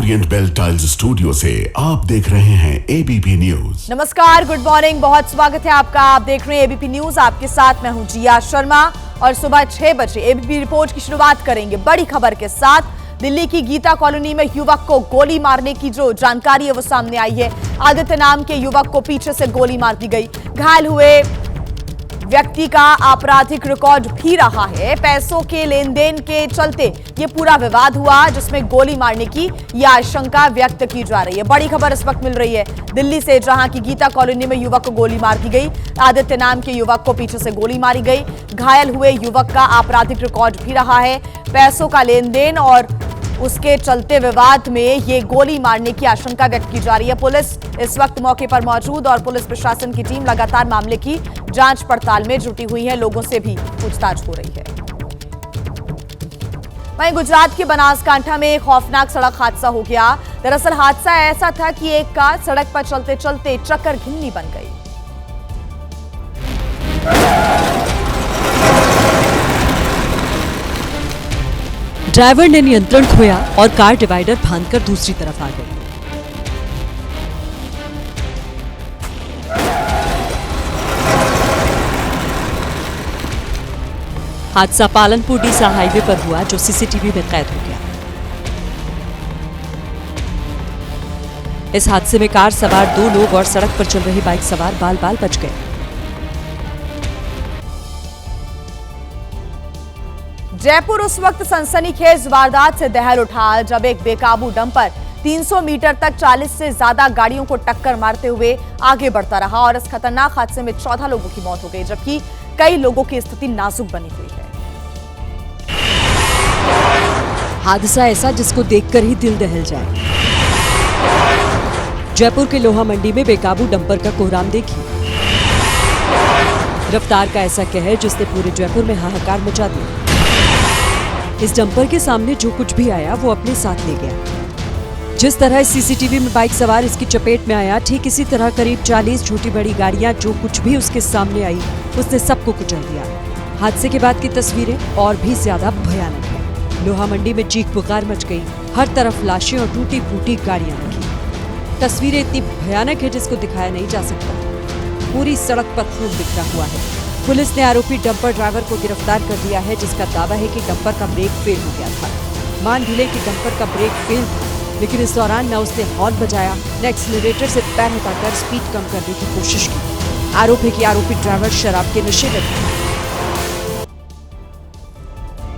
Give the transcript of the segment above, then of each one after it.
Orient bell tiles studio से आप देख रहे हैं एबीपी न्यूज। नमस्कार, गुड मॉर्निंग, बहुत स्वागत है आपका। आप देख रहे हैं एबीपी न्यूज। आपके साथ मैं हूं जिया शर्मा और सुबह 6 बजे एबीपी रिपोर्ट की शुरुआत करेंगे बड़ी खबर के साथ। दिल्ली की गीता कॉलोनी में युवक को गोली मारने की जो जानकारी है वो सामने आई है। आदित्य नाम के युवक को पीछे से गोली मार दी गई। घायल हुए व्यक्ति का आपराधिक रिकॉर्ड भी रहा है। पैसों के लेन देन के चलते ये पूरा विवाद हुआ, जिसमें गोली मारने की यह आशंका व्यक्त की जा रही है। बड़ी खबर इस वक्त मिल रही है दिल्ली से, जहां की गीता कॉलोनी में युवक को गोली मार दी गई। आदित्य नाम के युवक को पीछे से गोली मारी गई। घायल हुए युवक का आपराधिक रिकॉर्ड भी रहा है। पैसों का लेन देन और उसके चलते विवाद में ये गोली मारने की आशंका व्यक्त की जा रही है। पुलिस इस वक्त मौके पर मौजूद और पुलिस प्रशासन की टीम लगातार मामले की जांच पड़ताल में जुटी हुई है। लोगों से भी पूछताछ हो रही है। वहीं गुजरात के बनासकांठा में एक खौफनाक सड़क हादसा हो गया। दरअसल हादसा ऐसा था कि एक कार सड़क पर चलते चलते चक्कर घिन्नी बन गई। ड्राइवर ने नियंत्रण खोया और कार डिवाइडर फांदकर दूसरी तरफ आ गई। हादसा पालनपुर डीसा हाईवे पर हुआ, जो सीसीटीवी में कैद हो गया। इस हादसे में कार सवार 2 लोग और सड़क पर चल रही बाइक सवार बाल बाल बच गए। जयपुर उस वक्त सनसनीखेज वारदात से दहल उठा जब एक बेकाबू डंपर 300 मीटर तक 40 से ज्यादा गाड़ियों को टक्कर मारते हुए आगे बढ़ता रहा और इस खतरनाक हादसे में 14 लोगों की मौत हो गई, जबकि कई लोगों की स्थिति नाजुक बनी हुई है। हादसा ऐसा जिसको देखकर ही दिल दहल जाए। जयपुर के लोहा मंडी में बेकाबू डंपर का कोहराम देखिए। रफ्तार का ऐसा कहर जिसने पूरे जयपुर में हाहाकार मचा दिया। इस डंपर के सामने जो कुछ भी आया वो अपने साथ ले गया। जिस तरह सीसीटीवी में बाइक सवार इसकी चपेट में आया, ठीक इसी तरह करीब 40 छोटी बड़ी गाड़ियां जो कुछ भी उसके सामने आई उसने सबको कुचल दिया। हादसे के बाद की तस्वीरें और भी ज्यादा भयानक है। लोहा मंडी में चीख पुकार मच गई। हर तरफ लाशें और टूटी फूटी गाड़ियां दिखी। तस्वीरें इतनी भयानक है जिसको दिखाया नहीं जा सकता। पूरी सड़क पर खून बिखरा हुआ है। पुलिस ने आरोपी डंपर ड्राइवर को गिरफ्तार कर लिया है, जिसका दावा है कि डंपर का ब्रेक फेल हो गया था। मान भी ले कि डंपर का ब्रेक फेल था, लेकिन इस दौरान न उसने हॉर्न बजाया न एक्सीलरेटर से पैर हटाकर स्पीड कम करने की कोशिश की। आरोप है कि आरोपी ड्राइवर शराब के नशे में था।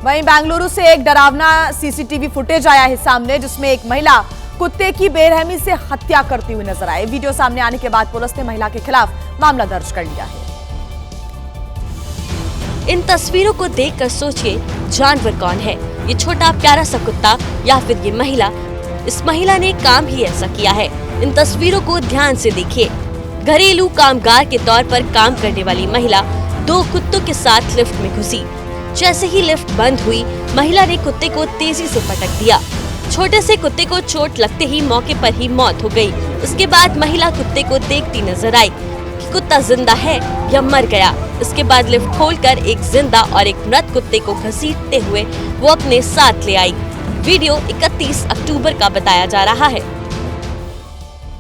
वहीं बेंगलुरु से एक डरावना सीसीटीवी फुटेज आया है सामने, जिसमें एक महिला कुत्ते की बेरहमी से हत्या करती हुई नजर आई। वीडियो सामने आने के बाद पुलिस ने महिला के खिलाफ मामला दर्ज कर लिया है। इन तस्वीरों को देखकर सोचिए, जानवर कौन है, ये छोटा प्यारा सा कुत्ता या फिर ये महिला। इस महिला ने काम ही ऐसा किया है। इन तस्वीरों को ध्यान से देखिए। घरेलू कामगार के तौर पर काम करने वाली महिला 2 कुत्तों के साथ लिफ्ट में घुसी। जैसे ही लिफ्ट बंद हुई, महिला ने कुत्ते को तेजी से पटक दिया। छोटे से कुत्ते को चोट लगते ही मौके पर ही मौत हो गई। उसके बाद महिला कुत्ते को देखती नजर आई कि कुत्ता जिंदा है या मर गया। इसके बाद लिफ्ट खोलकर एक जिंदा और एक मृत कुत्ते को घसीटते हुए वो अपने साथ ले आई। वीडियो 31 अक्टूबर का बताया जा रहा है।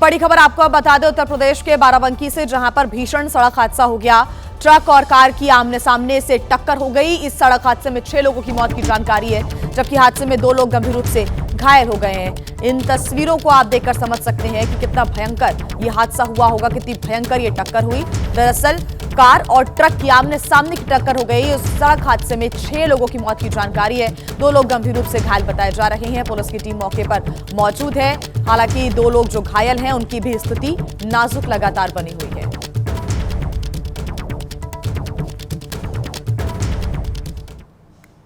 बड़ी खबर आपको बता दें उत्तर प्रदेश के बाराबंकी से, जहां पर भीषण सड़क हादसा हो गया। ट्रक और कार की आमने सामने से टक्कर हो गई। इस सड़क हादसे में 6 लोगों की मौत की जानकारी है, जबकि हादसे में 2 लोग गंभीर रूप से घायल हो गए हैं। इन तस्वीरों को आप देखकर समझ सकते हैं कि कितना भयंकर ये हादसा हुआ होगा, कितनी भयंकर ये टक्कर हुई। दरअसल कार और ट्रक की आमने सामने की टक्कर हो गई। उस सड़क हादसे में 6 लोगों की मौत की जानकारी है। 2 लोग गंभीर रूप से घायल बताए जा रहे हैं। पुलिस की टीम मौके पर मौजूद है। हालांकि 2 लोग जो घायल हैं उनकी भी स्थिति नाजुक लगातार बनी हुई है।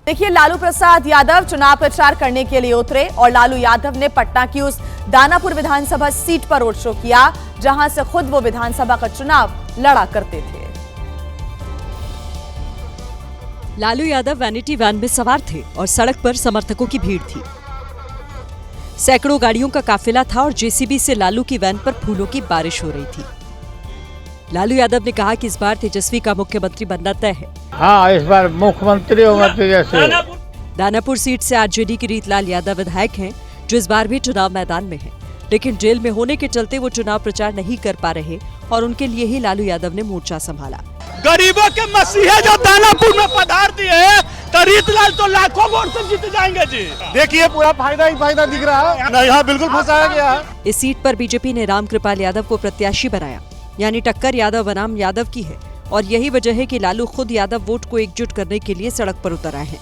देखिए, लालू प्रसाद यादव चुनाव प्रचार करने के लिए उतरे और लालू यादव ने पटना की उस दानापुर विधानसभा सीट पर रोड शो किया, जहां से खुद वो विधानसभा का चुनाव लड़ा करते थे। लालू यादव वैनिटी वैन में सवार थे और सड़क पर समर्थकों की भीड़ थी। सैकड़ों गाड़ियों का काफिला था और जेसीबी से लालू की वैन पर फूलों की बारिश हो रही थी। लालू यादव ने कहा कि इस बार तेजस्वी का मुख्यमंत्री बनना तय है। हाँ, इस बार मुख्यमंत्री होगा तेजस्वी। दानापुर सीट से आरजेडी की रीतलाल यादव विधायक हैं, जो इस बार भी चुनाव मैदान में है, लेकिन जेल में होने के चलते वो चुनाव प्रचार नहीं कर पा रहे और उनके लिए ही लालू यादव ने मोर्चा संभाला। गरीबों के मसीहे जो दानापुर में पधार दिए हैं, तरीतलाल तो लाखों वोट से जीत जाएंगे जी। देखिए पूरा फायदा ही फायदा दिख रहा है, यहाँ बिल्कुल फंसाया गया है। इस सीट पर बीजेपी ने रामकृपाल यादव को प्रत्याशी बनाया, यानी टक्कर यादव बनाम यादव की है और यही वजह है कि लालू खुद यादव वोट को एकजुट करने के लिए सड़क पर उतर आए हैं।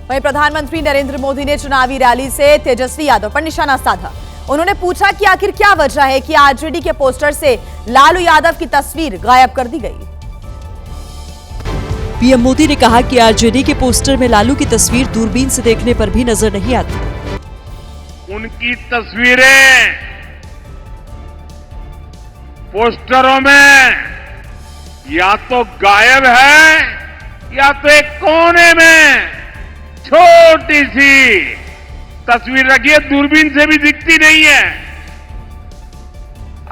वहीं प्रधानमंत्री नरेंद्र मोदी ने चुनावी रैली से तेजस्वी यादव पर निशाना साधा। उन्होंने पूछा कि आखिर क्या वजह है कि आरजेडी के पोस्टर से लालू यादव की तस्वीर गायब कर दी गई। पीएम मोदी ने कहा कि आरजेडी के पोस्टर में लालू की तस्वीर दूरबीन से देखने पर भी नजर नहीं आती। उनकी तस्वीरें पोस्टरों में या तो गायब है या तो एक कोने में छोटी सी तस्वीर रखी है, दूरबीन से भी दिखती नहीं है।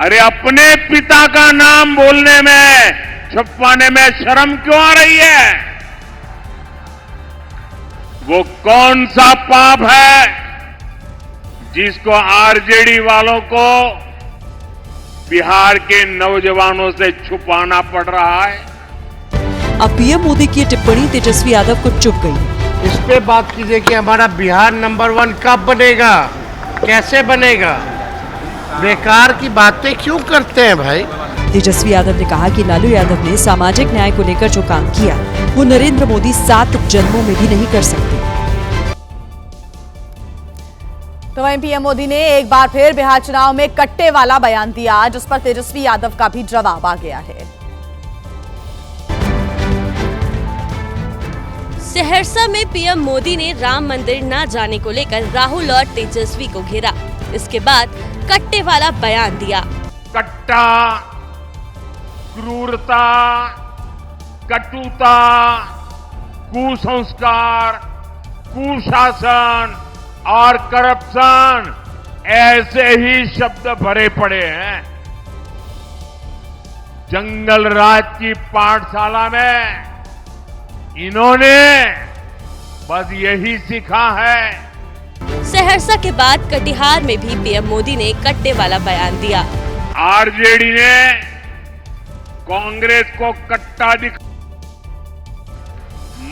अरे अपने पिता का नाम बोलने में, छुपाने में शर्म क्यों आ रही है? वो कौन सा पाप है जिसको आरजेडी वालों को बिहार के नौजवानों से छुपाना पड़ रहा है? अब पीएम मोदी की टिप्पणी तेजस्वी यादव को चुभ गई। इस पे बात कीजिए कि हमारा बिहार नंबर 1 कब बनेगा, कैसे बनेगा? बेकार की बातें क्यों करते हैं भाई? तेजस्वी यादव ने कहा कि लालू यादव ने सामाजिक न्याय को लेकर जो काम किया वो नरेंद्र मोदी 7 जन्मों में भी नहीं कर सकते। तो वहीं पीएम मोदी ने एक बार फिर बिहार चुनाव में कट्टे वाला बयान दिया, जिस पर तेजस्वी यादव का भी जवाब आ गया है। सहरसा में पीएम मोदी ने राम मंदिर न जाने को लेकर राहुल और तेजस्वी को घेरा। इसके बाद कट्टे वाला बयान दिया। कट्टा, क्रूरता, कटुता, कुसंस्कार, कुशासन और करप्शन ऐसे ही शब्द भरे पड़े हैं। जंगल राज की पाठशाला में इन्होंने बस यही सीखा है। सहरसा के बाद कटिहार में भी पीएम मोदी ने कट्टे वाला बयान दिया। आरजेडी ने कांग्रेस को कट्टा दिखा,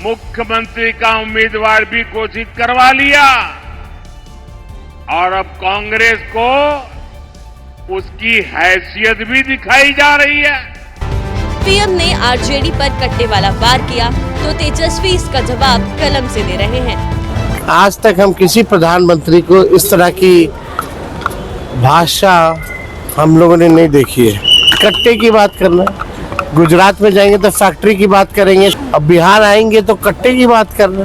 मुख्यमंत्री का उम्मीदवार भी घोषित करवा लिया और अब कांग्रेस को उसकी हैसियत भी दिखाई जा रही है। पीएम ने आरजेडी पर कट्टे वाला वार किया तो तेजस्वी इसका जवाब कलम से दे रहे हैं। आज तक हम किसी प्रधानमंत्री को इस तरह की भाषा हम लोगों ने नहीं देखी है। कट्टे की बात करना, गुजरात में जाएंगे तो फैक्ट्री की बात करेंगे, अब बिहार आएंगे तो कट्टे की बात करना।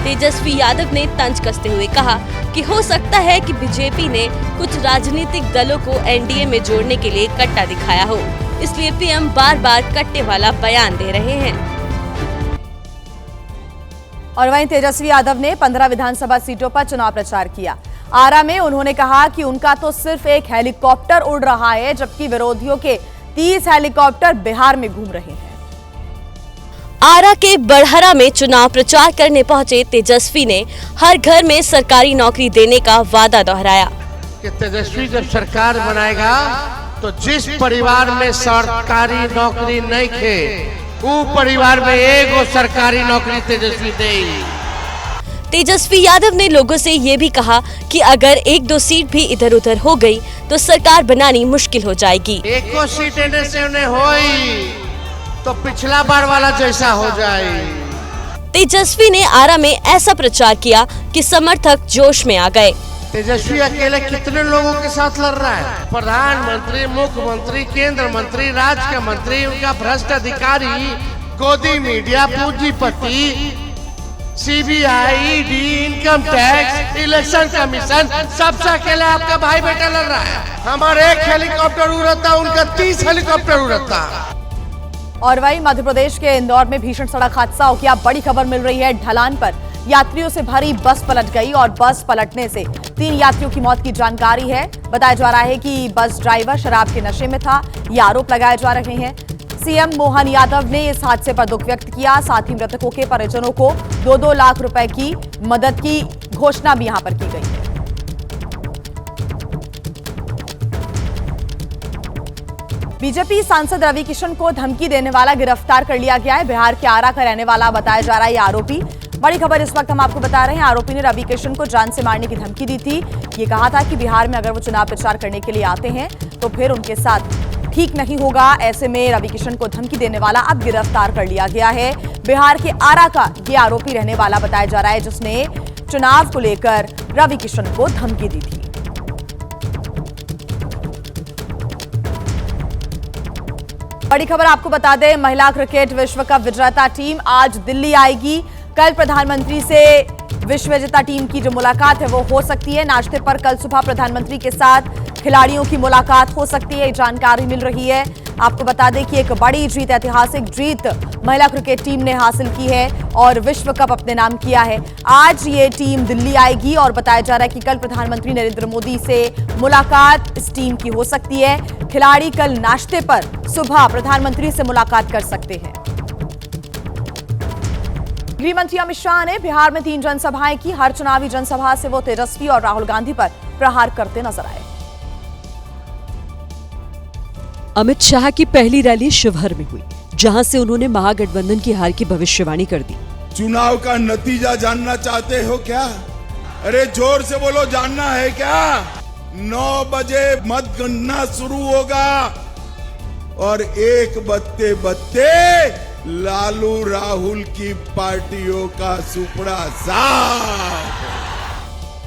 तेजस्वी यादव ने तंज कसते हुए कहा कि हो सकता है कि बीजेपी ने कुछ राजनीतिक दलों को एनडीए में जोड़ने के लिए कट्टा दिखाया हो, इसलिए पीएम बार बार कट्टे वाला बयान दे रहे हैं। और वहीं तेजस्वी यादव ने 15 विधानसभा सीटों पर चुनाव प्रचार किया। आरा में उन्होंने कहा कि उनका तो सिर्फ एक हेलीकॉप्टर उड़ रहा है, जबकि विरोधियों के 30 हेलीकॉप्टर बिहार में घूम रहे हैं। आरा के बड़हरा में चुनाव प्रचार करने पहुंचे तेजस्वी ने हर घर में सरकारी नौकरी देने का वादा दोहराया कि तेजस्वी जब सरकार बनाएगा तो जिस परिवार में सरकारी नौकरी नहीं थे, वो परिवार में एगो सरकारी नौकरी तेजस्वी देगी। तेजस्वी यादव ने लोगों से ये भी कहा कि अगर 1-2 सीट भी इधर उधर हो गई तो सरकार बनानी मुश्किल हो जाएगी। एको सीट एने से उन्हें होई तो पिछला बार वाला जैसा हो जाए। तेजस्वी ने आरा में ऐसा प्रचार किया कि समर्थक जोश में आ गए। तेजस्वी अकेले कितने लोगों के साथ लड़ रहा है? प्रधानमंत्री, मुख्यमंत्री, केंद्र मंत्री, राज्य का मंत्री, उनका भ्रष्ट अधिकारी, गोदी मीडिया, पूंजीपति, CBI, ED, income tax, election commission, सबसे अकेले आपका भाई बेटा लड़ रहा है। हमारे एक हेलीकॉप्टर उड़ता, उनका 30 हेलीकॉप्टर उड़ता। और वहीं मध्य प्रदेश के इंदौर में भीषण सड़क हादसा हो गया। बड़ी खबर मिल रही है, ढलान पर यात्रियों से भरी बस पलट गई और बस पलटने से 3 यात्रियों की मौत की जानकारी है। बताया जा रहा है कि बस ड्राइवर शराब के नशे में था, ये आरोप लगाए जा रहे हैं। सीएम मोहन यादव ने इस हादसे पर दुख व्यक्त किया, साथ ही मृतकों के परिजनों को 2-2 लाख रुपए की मदद की घोषणा भी यहां पर की गई है। बीजेपी सांसद रवि किशन को धमकी देने वाला गिरफ्तार कर लिया गया है। बिहार के आरा का रहने वाला बताया जा रहा है ये आरोपी। बड़ी खबर इस वक्त हम आपको बता रहे हैं, आरोपी ने रवि किशन को जान से मारने की धमकी दी थी। ये कहा था कि बिहार में अगर वो चुनाव प्रचार करने के लिए आते हैं तो फिर उनके साथ ठीक नहीं होगा। ऐसे में रवि किशन को धमकी देने वाला अब गिरफ्तार कर लिया गया है। बिहार के आरा का ये आरोपी रहने वाला बताया जा रहा है, जिसने चुनाव को लेकर रवि किशन को धमकी दी थी। बड़ी खबर आपको बता दें, महिला क्रिकेट विश्व कप विजेता टीम आज दिल्ली आएगी। कल प्रधानमंत्री से विश्व विजेता टीम की जो मुलाकात है वो हो सकती है। नाश्ते पर कल सुबह प्रधानमंत्री के साथ खिलाड़ियों की मुलाकात हो सकती है, जानकारी मिल रही है। आपको बता दें कि एक बड़ी जीत, ऐतिहासिक जीत महिला क्रिकेट टीम ने हासिल की है और विश्व कप अपने नाम किया है। आज ये टीम दिल्ली आएगी और बताया जा रहा है कि कल प्रधानमंत्री नरेंद्र मोदी से मुलाकात इस टीम की हो सकती है। खिलाड़ी कल नाश्ते पर सुबह प्रधानमंत्री से मुलाकात कर सकते हैं। गृह मंत्री अमित शाह ने बिहार में 3 जनसभाएं की। हर चुनावी जनसभा से वो तेजस्वी और राहुल गांधी पर प्रहार करते नजर आए। अमित शाह की पहली रैली शिवहर में हुई, जहां से उन्होंने महागठबंधन की हार की भविष्यवाणी कर दी। चुनाव का नतीजा जानना चाहते हो क्या? अरे जोर से बोलो, जानना है क्या? 9 बजे मतगणना शुरू होगा और 1 बजते बजते लालू राहुल की पार्टियों का सुपड़ा साफ।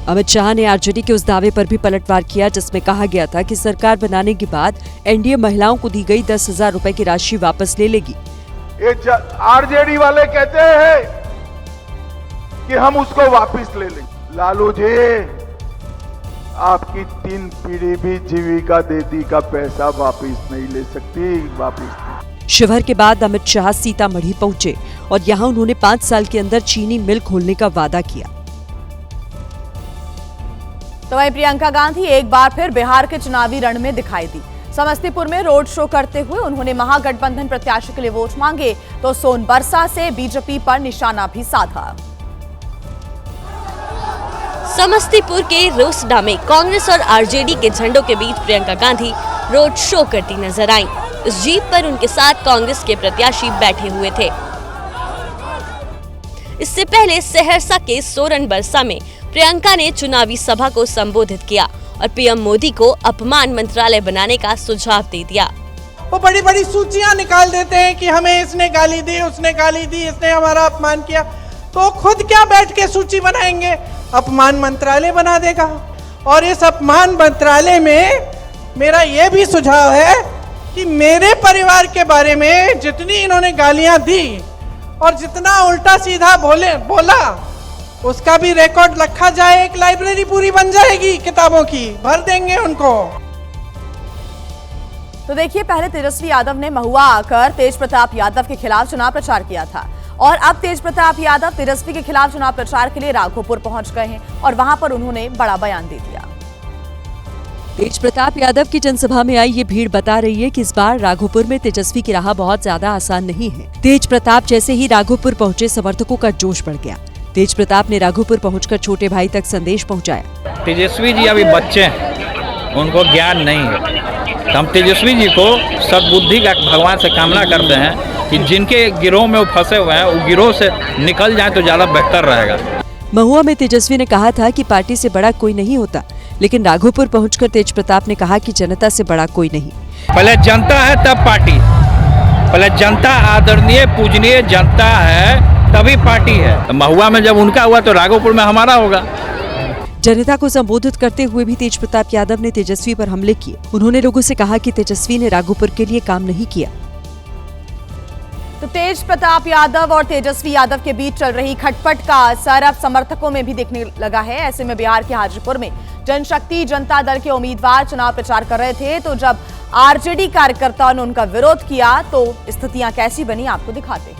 अमित शाह ने आरजेडी के उस दावे पर भी पलटवार किया जिसमें कहा गया था कि सरकार बनाने के बाद एनडीए महिलाओं को दी गई 10,000 रुपए की राशि वापस ले लेगी। आरजेडी वाले कहते हैं कि हम उसको वापस ले लेंगे। लालू जी, आपकी 3 पीढ़ी भी जीविका दीदी का पैसा वापस नहीं ले सकती, वापस नहीं। शिवहर के बाद अमित शाह सीतामढ़ी पहुंचे और यहां उन्होंने 5 साल के अंदर चीनी मिल खोलने का वादा किया। तो वहीं प्रियंका गांधी एक बार फिर बिहार के चुनावी रण में दिखाई दी। समस्तीपुर में रोड शो करते हुए उन्होंने महागठबंधन प्रत्याशी के लिए वोट मांगे तो सोनबरसा से बीजेपी पर निशाना भी साधा। समस्तीपुर के रोसडा में कांग्रेस और आरजेडी के झंडों के बीच प्रियंका गांधी रोड शो करती नजर आईं। इस जीप पर उनके साथ कांग्रेस के प्रत्याशी बैठे हुए थे। इससे पहले सहरसा के सोरनबरसा में प्रियंका ने चुनावी सभा को संबोधित किया और पीएम मोदी को अपमान मंत्रालय बनाने का सुझाव दे दिया। वो बड़ी बड़ी सूचियां निकाल देते हैं कि हमें इसने गाली दी, उसने गाली दी, इसने हमारा अपमान किया, तो खुद क्या बैठ के सूची बनाएंगे? अपमान मंत्रालय बना देगा। और इस अपमान मंत्रालय में मेरा ये भी सुझाव है कि मेरे परिवार के बारे में जितनी इन्होंने गालियां दी और जितना उल्टा सीधा बोला उसका भी रिकॉर्ड रखा जाए। एक लाइब्रेरी पूरी बन जाएगी किताबों की, भर देंगे उनको। तो देखिए, पहले तेजस्वी यादव ने महुआ आकर तेज प्रताप यादव के खिलाफ चुनाव प्रचार किया था और अब तेज प्रताप यादव तेजस्वी के खिलाफ चुनाव प्रचार के लिए राघोपुर पहुंच गए हैं और वहां पर उन्होंने बड़ा बयान दे दिया। तेज प्रताप यादव की जनसभा में आई ये भीड़ बता रही है कि इस बार राघोपुर में तेजस्वी की राह बहुत ज्यादा आसान नहीं है। तेज प्रताप जैसे ही राघोपुर पहुंचे, समर्थकों का जोश बढ़ गया। तेज प्रताप ने राघोपुर पहुंचकर छोटे भाई तक संदेश पहुंचाया। तेजस्वी जी अभी बच्चे हैं, उनको ज्ञान नहीं है। हम तेजस्वी जी को सद्बुद्धि का भगवान से कामना करते हैं कि जिनके गिरोह में वो फंसे हुए हैं वो गिरोह से निकल जाए तो ज्यादा बेहतर रहेगा। महुआ में तेजस्वी ने कहा था कि पार्टी से बड़ा कोई नहीं होता, लेकिन राघोपुर पहुंचकर तेज प्रताप ने कहा कि जनता से बड़ा कोई नहीं। पहले जनता है तब पार्टी, पहले जनता आदरणीय पूजनीय जनता है तभी पार्टी है। महुआ में जब उनका हुआ तो राघोपुर में हमारा होगा। जनता को संबोधित करते हुए भी तेज प्रताप यादव ने तेजस्वी पर हमले किए। उन्होंने लोगों से कहा कि तेजस्वी ने राघोपुर के लिए काम नहीं किया। तो तेज प्रताप यादव और तेजस्वी यादव के बीच चल रही खटपट का असर अब समर्थकों में भी दिखने लगा है। ऐसे में बिहार के हाजीपुर में जनशक्ति जनता दल के उम्मीदवार चुनाव प्रचार कर रहे थे, तो जब आरजेडी कार्यकर्ताओं ने उनका विरोध किया तो स्थितियां कैसी बनी, आपको दिखाते हैं।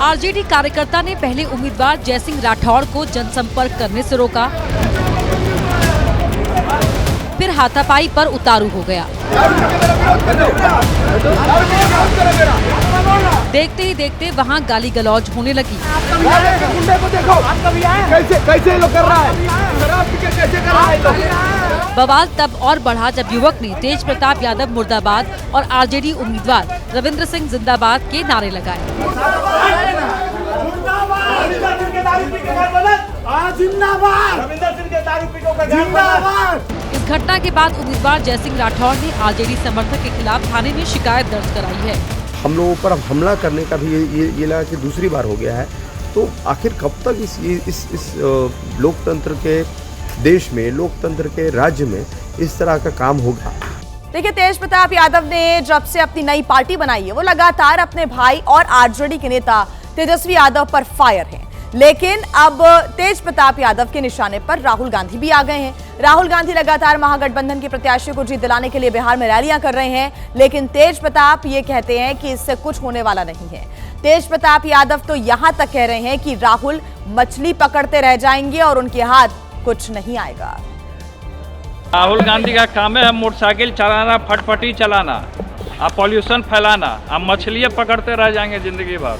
आरजेडी कार्यकर्ता ने पहले उम्मीदवार जयसिंह राठौड़ को जनसंपर्क करने से रोका, फिर हाथापाई पर उतारू हो गया। देखते ही देखते वहां गाली गलौज होने लगी। बवाल तब और बढ़ा जब युवक ने तेज प्रताप यादव मुर्दाबाद और आरजेडी उम्मीदवार रविंद्र सिंह जिंदाबाद के नारे लगाए। इस घटना के बाद उम्मीदवार जयसिंह राठौर ने आरजेडी समर्थक के खिलाफ थाने में शिकायत दर्ज कराई है। हम लोगों पर अब हमला करने का भी ये लगा कि दूसरी बार हो गया है, तो आखिर कब तक इस लोकतंत्र के देश में, लोकतंत्र के राज्य में इस तरह का काम होगा। देखिए, तेज प्रताप यादव ने जब से अपनी नई पार्टी बनाई है वो लगातार अपने भाई और आरजेडी के नेता तेजस्वी यादव पर फायर हैं। लेकिन अब तेज प्रताप यादव के निशाने पर राहुल गांधी भी आ गए हैं। राहुल गांधी लगातार महागठबंधन के प्रत्याशियों को जीत दिलाने के लिए बिहार में रैलियां कर रहे हैं, लेकिन तेज प्रताप ये कहते हैं कि इससे कुछ होने वाला नहीं है। तेज प्रताप यादव तो यहां तक कह रहे हैं कि राहुल मछली पकड़ते रह जाएंगे और उनके हाथ कुछ नहीं आएगा। राहुल गांधी का काम है मोटरसाइकिल चलाना, फटफटी चलाना, पॉल्यूशन फैलाना, मछलियाँ पकड़ते रह जाएंगे जिंदगी भर,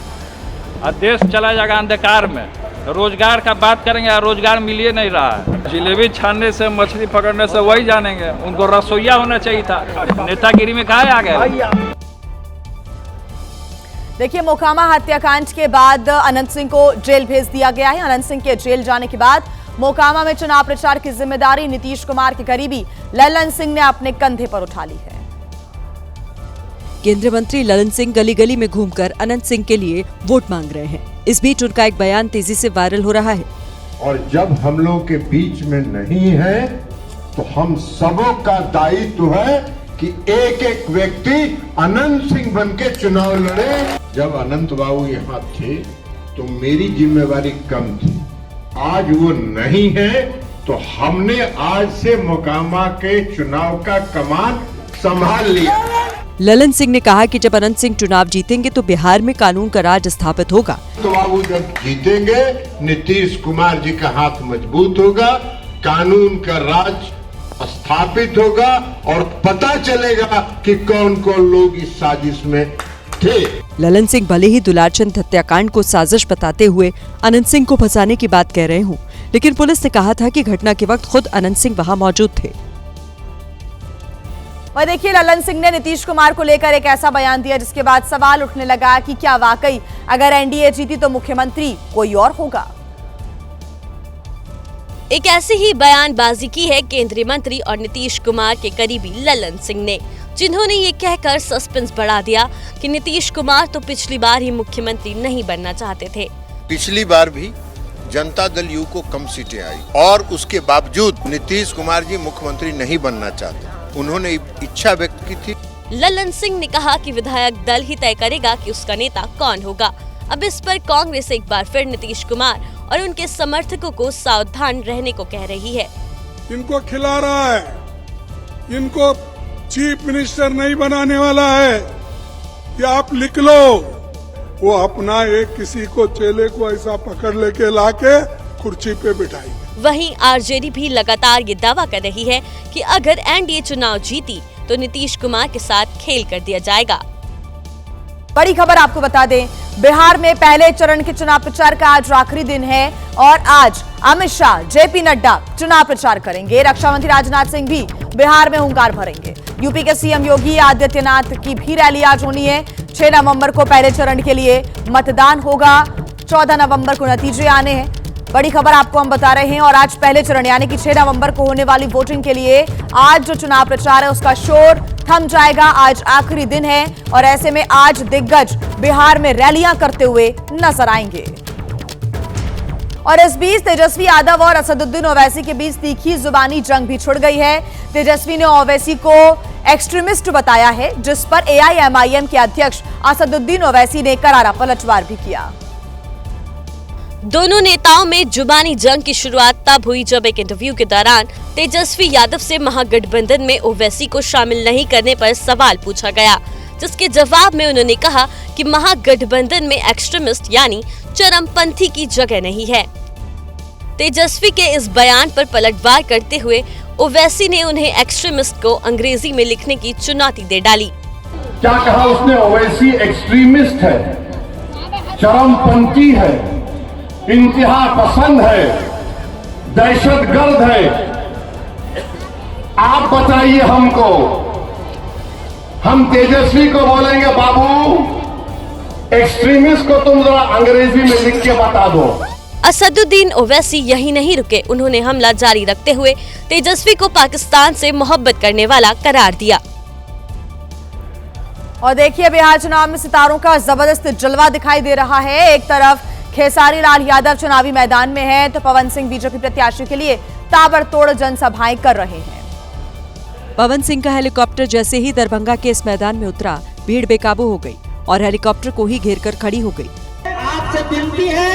देश चला जाएगा अंधकार में। रोजगार का बात करेंगे, रोजगार मिल ही नहीं रहा है। जिलेबी छानने से, मछली पकड़ने से वही जानेंगे। उनको रसोईया होना चाहिए था, नेतागिरी में कहाँ आ गए। देखिए, मोकामा हत्याकांड के बाद अनंत सिंह को जेल भेज दिया गया है। अनंत सिंह के जेल जाने के बाद मोकामा में चुनाव प्रचार की जिम्मेदारी नीतीश कुमार के करीबी ललन सिंह ने अपने कंधे पर उठा ली है। केंद्रीय मंत्री ललन सिंह गली गली में घूमकर अनंत सिंह के लिए वोट मांग रहे हैं। इस बीच उनका एक बयान तेजी से वायरल हो रहा है। और जब हम लोग के बीच में नहीं है तो हम सबों का दायित्व है कि एक एक व्यक्ति अनंत सिंह बन के चुनाव लड़े। जब अनंत बाबू यहाँ थे तो मेरी जिम्मेवारी कम थी, आज वो नहीं है तो हमने आज से मोकामा के चुनाव का कमान संभाल लिया। ललन सिंह ने कहा कि जब अनंत सिंह चुनाव जीतेंगे तो बिहार में कानून का राज स्थापित होगा। तो बाबू जब जीतेंगे नीतीश कुमार जी का हाथ मजबूत होगा, कानून का राज स्थापित होगा और पता चलेगा कि कौन कौन लोग इस साजिश में थे। ललन सिंह भले ही दुलारचंद हत्याकांड को साजिश बताते हुए अनंत सिंह को फंसाने की बात कह रहे हों, लेकिन पुलिस ने कहा था कि घटना के वक्त खुद अनंत सिंह वहां मौजूद थे। और देखिए, ललन सिंह ने नीतीश कुमार को लेकर एक ऐसा बयान दिया जिसके बाद सवाल उठने लगा कि क्या वाकई अगर एनडीए जीती तो मुख्यमंत्री कोई और होगा। एक ऐसी ही बयानबाजी की है केंद्रीय मंत्री और नीतीश कुमार के करीबी ललन सिंह ने, जिन्होंने ये कहकर सस्पेंस बढ़ा दिया कि नीतीश कुमार तो पिछली बार ही मुख्यमंत्री नहीं बनना चाहते थे। पिछली बार भी जनता दल यू को कम सीटें आई और उसके बावजूद नीतीश कुमार जी मुख्यमंत्री नहीं बनना चाहते, उन्होंने इच्छा व्यक्त की थी। ललन सिंह ने कहा कि विधायक दल ही तय करेगा कि उसका नेता कौन होगा। अब इस पर कांग्रेस एक बार फिर नीतीश कुमार और उनके समर्थकों को सावधान रहने को कह रही है। इनको खिला रहा है, इनको चीफ मिनिस्टर नहीं बनाने वाला है, ये आप लिख लो। वो अपना एक किसी को चेले को ऐसा पकड़ लेके लाके कुर्सी पे बिठाई। वहीं आरजेडी भी लगातार ये दावा कर रही है कि अगर एनडीए चुनाव जीती तो नीतीश कुमार के साथ खेल कर दिया जाएगा। बड़ी खबर आपको बता दें, बिहार में पहले चरण के चुनाव प्रचार का आज आखिरी दिन है और आज अमित शाह, जेपी नड्डा चुनाव प्रचार करेंगे। रक्षा मंत्री राजनाथ सिंह भी बिहार में हुंकार भरेंगे। यूपी के सीएम योगी आदित्यनाथ की भी रैली आज होनी है। 6 नवंबर को पहले चरण के लिए मतदान होगा, 14 नवंबर को नतीजे आने हैं। बड़ी खबर आपको हम बता रहे हैं और आज पहले चरण यानी कि 6 नवंबर को होने वाली वोटिंग के लिए आज जो चुनाव प्रचार है उसका शोर थम जाएगा। आज आखिरी दिन है और ऐसे में आज दिग्गज बिहार में रैलियां करते हुए नजर आएंगे। और इस बीच तेजस्वी यादव और असदुद्दीन ओवैसी के बीच तीखी जुबानी जंग भी छिड़ गई है। तेजस्वी ने ओवैसी को एक्सट्रीमिस्ट बताया है, जिस पर एआईएमआईएम के अध्यक्ष असदुद्दीन ओवैसी ने करारा पलटवार भी किया। दोनों नेताओं में जुबानी जंग की शुरुआत तब हुई जब एक इंटरव्यू के दौरान तेजस्वी यादव से महागठबंधन में ओवैसी को शामिल नहीं करने पर सवाल पूछा गया, जिसके जवाब में उन्होंने कहा कि महागठबंधन में एक्सट्रीमिस्ट यानी चरमपंथी की जगह नहीं है। तेजस्वी के इस बयान पर पलटवार करते हुए ओवैसी ने उन्हें एक्सट्रीमिस्ट को अंग्रेजी में लिखने की चुनौती दे डाली। क्या कहा उसने? ओवैसी एक्सट्रीमिस्ट है, चरमपंथी है, इंतहा पसंद है, दहशतगर्द है। आप बताइए हमको, हम तेजस्वी को बोलेंगे बाबू एक्सट्रीमिस्ट को तुम जरा अंग्रेजी में लिख के बता दो। असदुद्दीन ओवैसी यही नहीं रुके, उन्होंने हमला जारी रखते हुए तेजस्वी को पाकिस्तान से मोहब्बत करने वाला करार दिया। और देखिए, बिहार चुनाव में सितारों का जबरदस्त जलवा दिखाई दे रहा है। एक तरफ खेसारी लाल यादव चुनावी मैदान में है, तो पवन सिंह बीजेपी प्रत्याशी के लिए ताबड़तोड़ जनसभाएं कर रहे हैं। पवन सिंह का हेलीकॉप्टर जैसे ही दरभंगा के इस मैदान में उतरा, भीड़ बेकाबू हो गई और हेलीकॉप्टर को ही घेरकर खड़ी हो गई। आपसे विनती है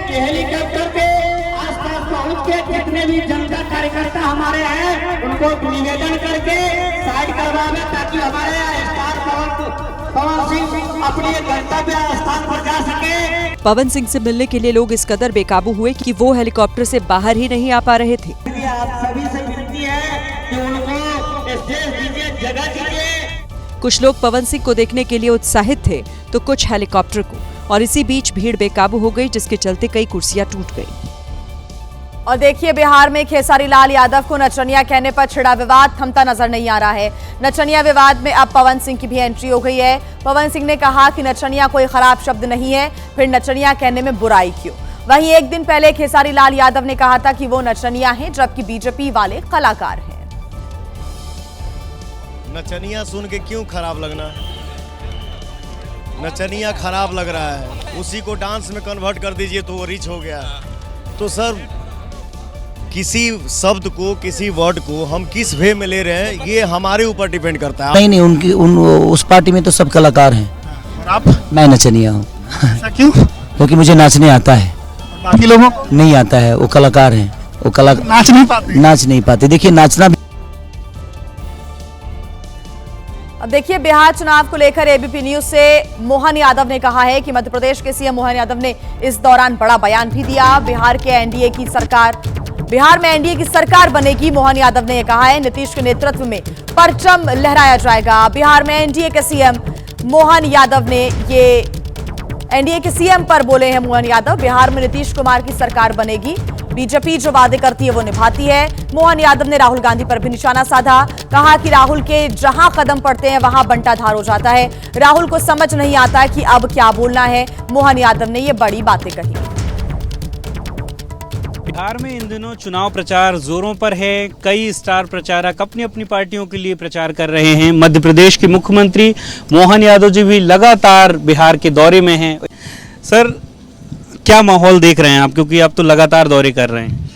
कि हेलीकॉप्टर के आसपास पहुंच के जितने भी जनता कार्यकर्ता हमारे हैं उनको निवेदन करके साइड करवावे, ताकि हमारे स्टार पवन सिंह अपने गंतव्य स्थान पर जा सके। पवन सिंह से मिलने के लिए लोग इस कदर बेकाबू हुए कि वो हेलीकॉप्टर से बाहर ही नहीं आ पा रहे थे। आप सभी से विनती है कि उनको स्टेज दीजिए, जगह दीजिए। कुछ लोग पवन सिंह को देखने के लिए उत्साहित थे, तो कुछ हेलीकॉप्टर को, और इसी बीच भीड़ बेकाबू हो गई, जिसके चलते कई कुर्सियां टूट गई। और देखिए, बिहार में खेसारी लाल यादव को नचनिया कहने पर छिड़ा विवाद थमता नजर नहीं आ रहा है। नचनिया विवाद में अब पवन सिंह की भी एंट्री हो गई है। पवन सिंह ने कहा कि नचनिया कोई खराब शब्द नहीं है, फिर नचनिया कहने में बुराई क्यों। वहीं एक दिन पहले खेसारी लाल यादव ने कहा था कि वो नचनिया हैं, जबकि बीजेपी वाले कलाकार हैं। नचनिया सुन के क्यों खराब लगना? नचनिया खराब लग रहा है, उसी को डांस में कन्वर्ट कर दीजिए तो वो रिच हो गया। तो सर, किसी शब्द को, किसी वर्ड को हम किस वे में ले रहे हैं, ये हमारे ऊपर डिपेंड करता है। नहीं, उस पार्टी में तो सब कलाकार हैं। और आप? मैं नचनिया हूँ। क्यों? क्योंकि मुझे नाचने आता है, बाकी लोगों नहीं आता है। वो कलाकार हैं, वो नाच नहीं पाते। देखिए, नाचना भी। अब देखिए, बिहार चुनाव को लेकर एबीपी न्यूज से मोहन यादव ने कहा है कि मध्य प्रदेश के सीएम मोहन यादव ने इस दौरान बड़ा बयान भी दिया। बिहार में एनडीए की सरकार बनेगी, मोहन यादव ने यह कहा है। नीतीश के नेतृत्व में परचम लहराया जाएगा। बिहार में एनडीए के सीएम मोहन यादव ने ये एनडीए के सीएम पर बोले हैं मोहन यादव। बिहार में नीतीश कुमार की सरकार बनेगी, बीजेपी जो वादे करती है वो निभाती है। मोहन यादव ने राहुल गांधी पर भी निशाना साधा, कहा कि राहुल के जहां कदम पड़ते हैं वहां बंटाधार हो जाता है। राहुल को समझ नहीं आता कि अब क्या बोलना है। मोहन यादव ने ये बड़ी बातें कही। बिहार में इन दिनों चुनाव प्रचार जोरों पर है। कई स्टार प्रचारक अपनी अपनी पार्टियों के लिए प्रचार कर रहे हैं। मध्य प्रदेश के मुख्यमंत्री मोहन यादव जी भी लगातार बिहार के दौरे में हैं। सर, क्या माहौल देख रहे हैं आप, क्योंकि आप तो लगातार दौरे कर रहे हैं?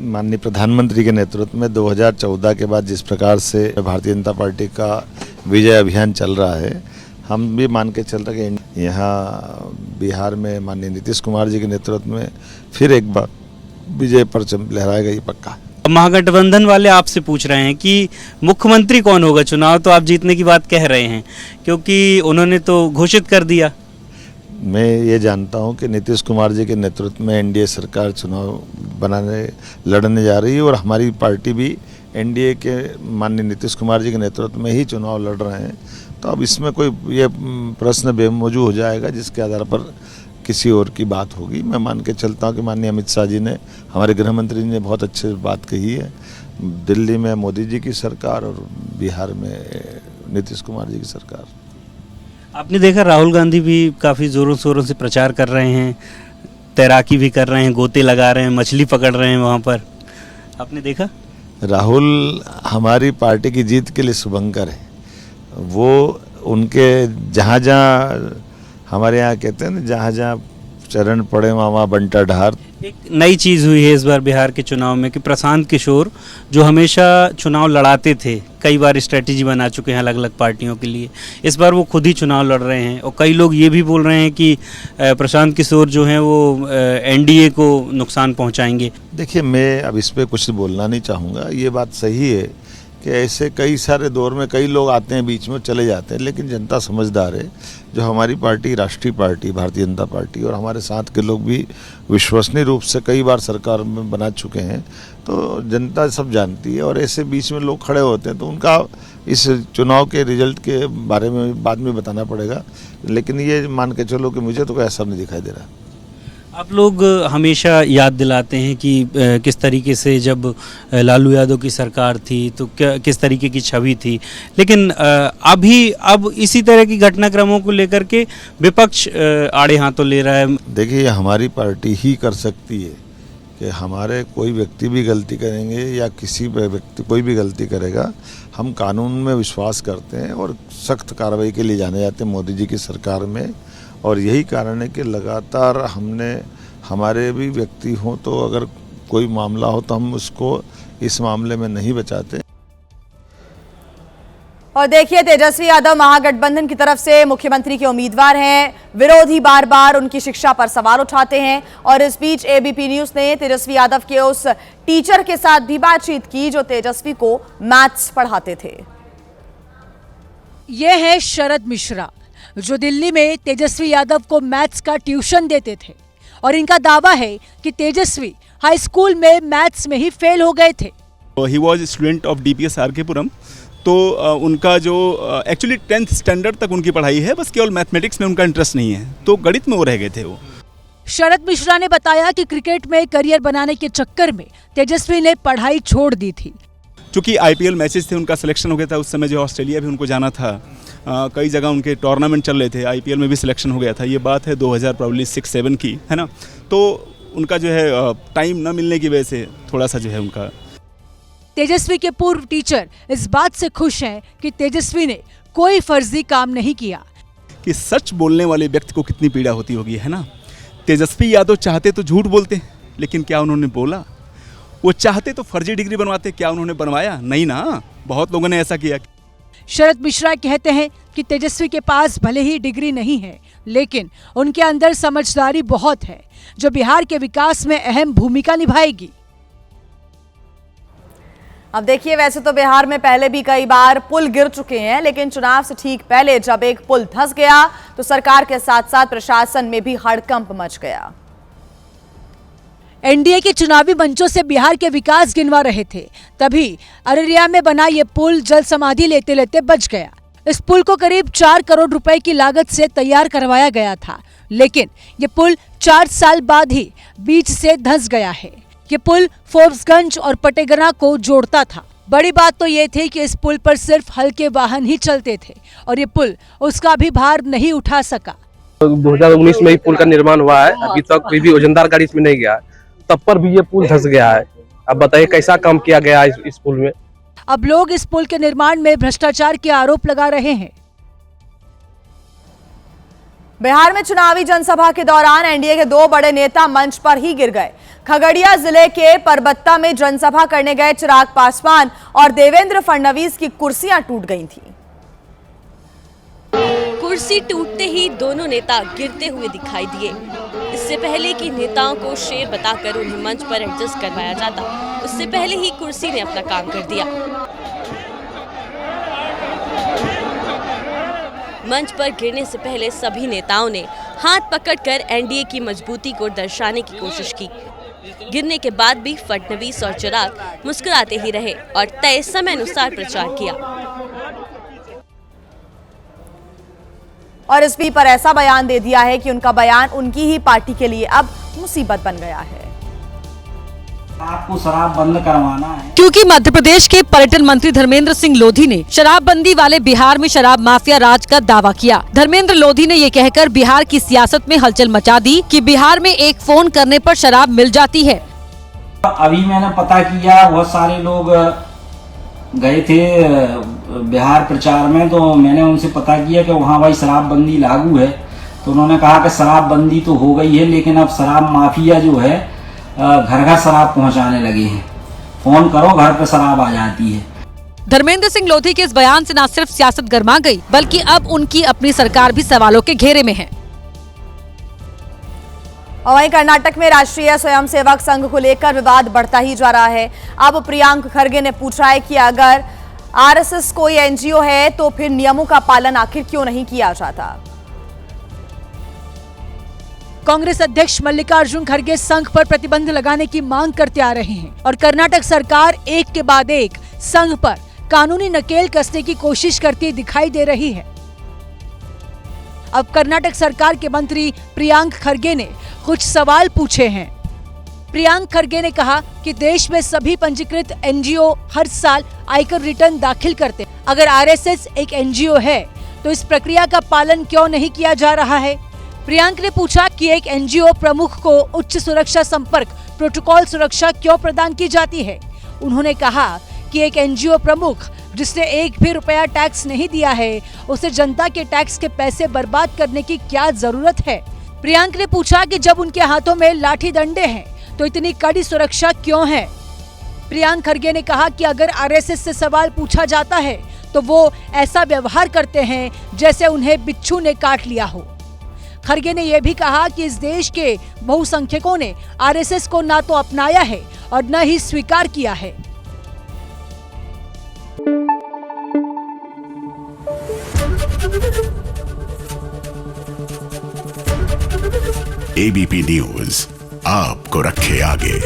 माननीय प्रधानमंत्री के नेतृत्व में 2014 के बाद जिस प्रकार से भारतीय जनता पार्टी का विजय अभियान चल रहा है, हम भी मान के चल रहे हैं यहाँ बिहार में माननीय नीतीश कुमार जी के नेतृत्व में फिर एक बार विजय परचम लहराएगा, ये पक्का। महागठबंधन वाले आपसे पूछ रहे हैं कि मुख्यमंत्री कौन होगा। चुनाव तो आप जीतने की बात कह रहे हैं, क्योंकि उन्होंने तो घोषित कर दिया। मैं ये जानता हूं कि नीतीश कुमार जी के नेतृत्व में एनडीए सरकार चुनाव लड़ने जा रही है, और हमारी पार्टी भी एनडीए के माननीय नीतीश कुमार जी के नेतृत्व में ही चुनाव लड़ रहे हैं। तो अब इसमें कोई ये प्रश्न बेमौजूद हो जाएगा जिसके आधार पर किसी और की बात होगी। मैं मान के चलता हूँ कि माननीय अमित शाह जी ने, हमारे गृह मंत्री ने बहुत अच्छी बात कही है। दिल्ली में मोदी जी की सरकार और बिहार में नीतीश कुमार जी की सरकार। आपने देखा राहुल गांधी भी काफ़ी ज़ोरों शोरों से प्रचार कर रहे हैं, तैराकी भी कर रहे हैं, गोते लगा रहे हैं, मछली पकड़ रहे हैं वहाँ पर। आपने देखा? राहुल हमारी पार्टी की जीत के लिए शुभंकर है। वो उनके जहाँ जहाँ हमारे यहाँ कहते हैं ना, जहाँ जहाँ चरण पड़े वहाँ बंटा ढार। एक नई चीज़ हुई है इस बार बिहार के चुनाव में कि प्रशांत किशोर जो हमेशा चुनाव लड़ाते थे, कई बार स्ट्रेटेजी बना चुके हैं अलग अलग पार्टियों के लिए, इस बार वो खुद ही चुनाव लड़ रहे हैं। और कई लोग ये भी बोल रहे हैं कि प्रशांत किशोर जो हैं वो एनडीए को नुकसान पहुंचाएंगे। देखिए, मैं अब इस पर कुछ बोलना नहीं चाहूँगा। ये बात सही है कि ऐसे कई सारे दौर में कई लोग आते हैं बीच में चले जाते हैं, लेकिन जनता समझदार है। जो हमारी पार्टी राष्ट्रीय पार्टी भारतीय जनता पार्टी और हमारे साथ के लोग भी विश्वसनीय रूप से कई बार सरकार में बना चुके हैं, तो जनता सब जानती है। और ऐसे बीच में लोग खड़े होते हैं तो उनका इस चुनाव के रिजल्ट के बारे में बाद में बताना पड़ेगा, लेकिन ये मान के चलो कि मुझे तो कोई ऐसा नहीं दिखाई दे रहा। आप लोग हमेशा याद दिलाते हैं कि किस तरीके से जब लालू यादव की सरकार थी तो किस तरीके की छवि थी, लेकिन अब इसी तरह की घटनाक्रमों को लेकर के विपक्ष आड़े हाथों ले रहा है। देखिए, हमारी पार्टी ही कर सकती है कि हमारे कोई व्यक्ति भी गलती करेंगे या किसी व्यक्ति कोई भी गलती करेगा, हम कानून में विश्वास करते हैं और सख्त कार्रवाई के लिए जाने जाते हैं मोदी जी की सरकार में। और यही कारण है कि लगातार हमने हमारे भी व्यक्ति हों तो अगर कोई मामला हो तो हम उसको इस मामले में नहीं बचाते। और देखिए, तेजस्वी यादव महागठबंधन की तरफ से मुख्यमंत्री के उम्मीदवार हैं। विरोधी बार बार उनकी शिक्षा पर सवाल उठाते हैं और इस बीच एबीपी न्यूज ने तेजस्वी यादव के उस टीचर के साथ भी बातचीत की जो तेजस्वी को मैथ्स पढ़ाते थे। ये है शरद मिश्रा, जो दिल्ली में तेजस्वी यादव को मैथ्स का ट्यूशन देते थे और इनका दावा है कि तेजस्वी हाई स्कूल में मैथ्स में ही फेल हो गए थे। He was student of DPS R K Puram, तो उनका जो एक्चुअली 10th स्टैंडर्ड तक उनकी पढ़ाई है, बस केवल मैथमेटिक्स में उनका इंटरेस्ट नहीं है, तो गणित में वो रह गए थे। वो शरद मिश्रा ने बताया कि क्रिकेट में करियर बनाने के चक्कर में तेजस्वी ने पढ़ाई छोड़ दी थी। चूँकि आईपीएल मैचेस थे, उनका सिलेक्शन हो गया था उस समय, जो ऑस्ट्रेलिया भी उनको जाना था, कई जगह उनके टूर्नामेंट चल रहे थे, आईपीएल में भी सिलेक्शन हो गया था। ये बात है 2006-7 की, है ना। तो उनका जो है टाइम न मिलने की वजह से थोड़ा सा जो है उनका। तेजस्वी के पूर्व टीचर इस बात से खुश हैं कि तेजस्वी ने कोई फर्जी काम नहीं किया। कि सच बोलने वाले व्यक्ति को कितनी पीड़ा होती होगी, है ना। तेजस्वी यादव चाहते तो झूठ बोलते, लेकिन क्या उन्होंने बोला? वो चाहते तो फर्जी डिग्री बनवाते, क्या उन्होंने बनवाया? नहीं ना, बहुत लोगों ने ऐसा किया। शरद मिश्रा कहते हैं कि तेजस्वी के पास भले ही डिग्री नहीं है, लेकिन उनके अंदर समझदारी बहुत है, जो बिहार के विकास में अहम भूमिका निभाएगी। अब देखिए, वैसे तो बिहार में पहले भी कई बार पुल गिर चुके हैं, लेकिन चुनाव से ठीक पहले जब एक पुल धंस गया तो सरकार के साथ साथ प्रशासन में भी हड़कंप मच गया। एनडीए के चुनावी मंचों से बिहार के विकास गिनवा रहे थे, तभी अररिया में बना ये पुल जल समाधि लेते लेते बच गया। इस पुल को करीब 4 करोड़ रुपए की लागत से तैयार करवाया गया था, लेकिन ये पुल 4 साल बाद ही बीच से धंस गया है। ये पुल फोर्ब्सगंज और पटेगना को जोड़ता था। बड़ी बात तो ये थी कि इस पुल पर सिर्फ हल्के वाहन ही चलते थे और ये पुल उसका भी भार नहीं उठा सका। 2019 में ही पुल का निर्माण हुआ है, अभी तक कोई भी वजनदार गाड़ी इसमें नहीं गया, तब पर भी ये पुल धंस गया है। अब बताइए कैसा काम किया गया है इस पुल में। अब लोग इस पुल के निर्माण में भ्रष्टाचार के आरोप लगा रहे हैं। बिहार में चुनावी जनसभा के दौरान एनडीए के 2 बड़े नेता मंच पर ही गिर गए। खगड़िया जिले के परबत्ता में जनसभा करने गए चिराग पासवान और देवेंद्र फडणवीस की कुर्सियां टूट गई थीं। कुर्सी टूटते ही दोनों नेता गिरते हुए दिखाई दिए। इससे पहले कि नेताओं को शेर बताकर उन्हें मंच पर एडजस्ट करवाया जाता, उससे पहले ही कुर्सी ने अपना काम कर दिया। मंच पर गिरने से पहले सभी नेताओं ने हाथ पकड़कर एनडीए की मजबूती को दर्शाने की कोशिश की। गिरने के बाद भी फडणवीस और चिराग मुस्कुराते ही रहे और तय समय अनुसार प्रचार किया। और एसपी पर ऐसा बयान दे दिया है कि उनका बयान उनकी ही पार्टी के लिए अब मुसीबत बन गया है। आपको शराब बंद करवाना है, क्योंकि मध्य प्रदेश के पर्यटन मंत्री धर्मेंद्र सिंह लोधी ने शराबबंदी वाले बिहार में शराब माफिया राज का दावा किया। धर्मेंद्र लोधी ने ये कहकर बिहार की सियासत में हलचल मचा दी कि बिहार में एक फोन करने पर शराब मिल जाती है। अभी मैंने पता किया, बहुत सारे लोग गए थे बिहार प्रचार में, तो मैंने उनसे पता किया कि वहाँ भाई शराबबंदी लागू है। तो उन्होंने कहा कि शराबबंदी तो हो गई है, लेकिन अब शराब माफिया जो है घर घर शराब पहुंचाने लगे हैं। फोन करो, घर पे शराब आ जाती है। धर्मेंद्र सिंह लोधी के इस बयान से न सिर्फ सियासत गर्मा गई, बल्कि अब उनकी अपनी सरकार भी सवालों के घेरे में है। और वहीं कर्नाटक में राष्ट्रीय स्वयंसेवक संघ को लेकर विवाद बढ़ता ही जा रहा है। अब प्रियांक खरगे ने पूछा है कि अगर आरएसएस कोई एनजीओ है तो फिर नियमों का पालन आखिर क्यों नहीं किया जाता? कांग्रेस अध्यक्ष मल्लिकार्जुन खड़गे संघ पर प्रतिबंध लगाने की मांग करते आ रहे हैं और कर्नाटक सरकार एक के बाद एक संघ पर कानूनी नकेल कसने की कोशिश करती दिखाई दे रही है। अब कर्नाटक सरकार के मंत्री प्रियांक खरगे ने कुछ सवाल पूछे हैं। प्रियांक खरगे ने कहा कि देश में सभी पंजीकृत एनजीओ हर साल आयकर रिटर्न दाखिल करते हैं। अगर आरएसएस एक एनजीओ है तो इस प्रक्रिया का पालन क्यों नहीं किया जा रहा है? प्रियांक ने पूछा कि एक एनजीओ प्रमुख को उच्च सुरक्षा संपर्क प्रोटोकॉल सुरक्षा क्यों प्रदान की जाती है। उन्होंने कहा कि एक एनजीओ प्रमुख जिसने एक भी रुपया टैक्स नहीं दिया है, उसे जनता के टैक्स के पैसे बर्बाद करने की क्या जरूरत है। प्रियांक ने पूछा कि जब उनके हाथों में लाठी डंडे हैं तो इतनी कड़ी सुरक्षा क्यों है। प्रियांक खरगे ने कहा कि अगर आरएसएस से सवाल पूछा जाता है तो वो ऐसा व्यवहार करते हैं जैसे उन्हें बिच्छू ने काट लिया हो। खरगे ने यह भी कहा कि इस देश के बहुसंख्यकों ने आरएसएस को ना तो अपनाया है और न ही स्वीकार किया है। एबीपी न्यूज आपको रखे आगे।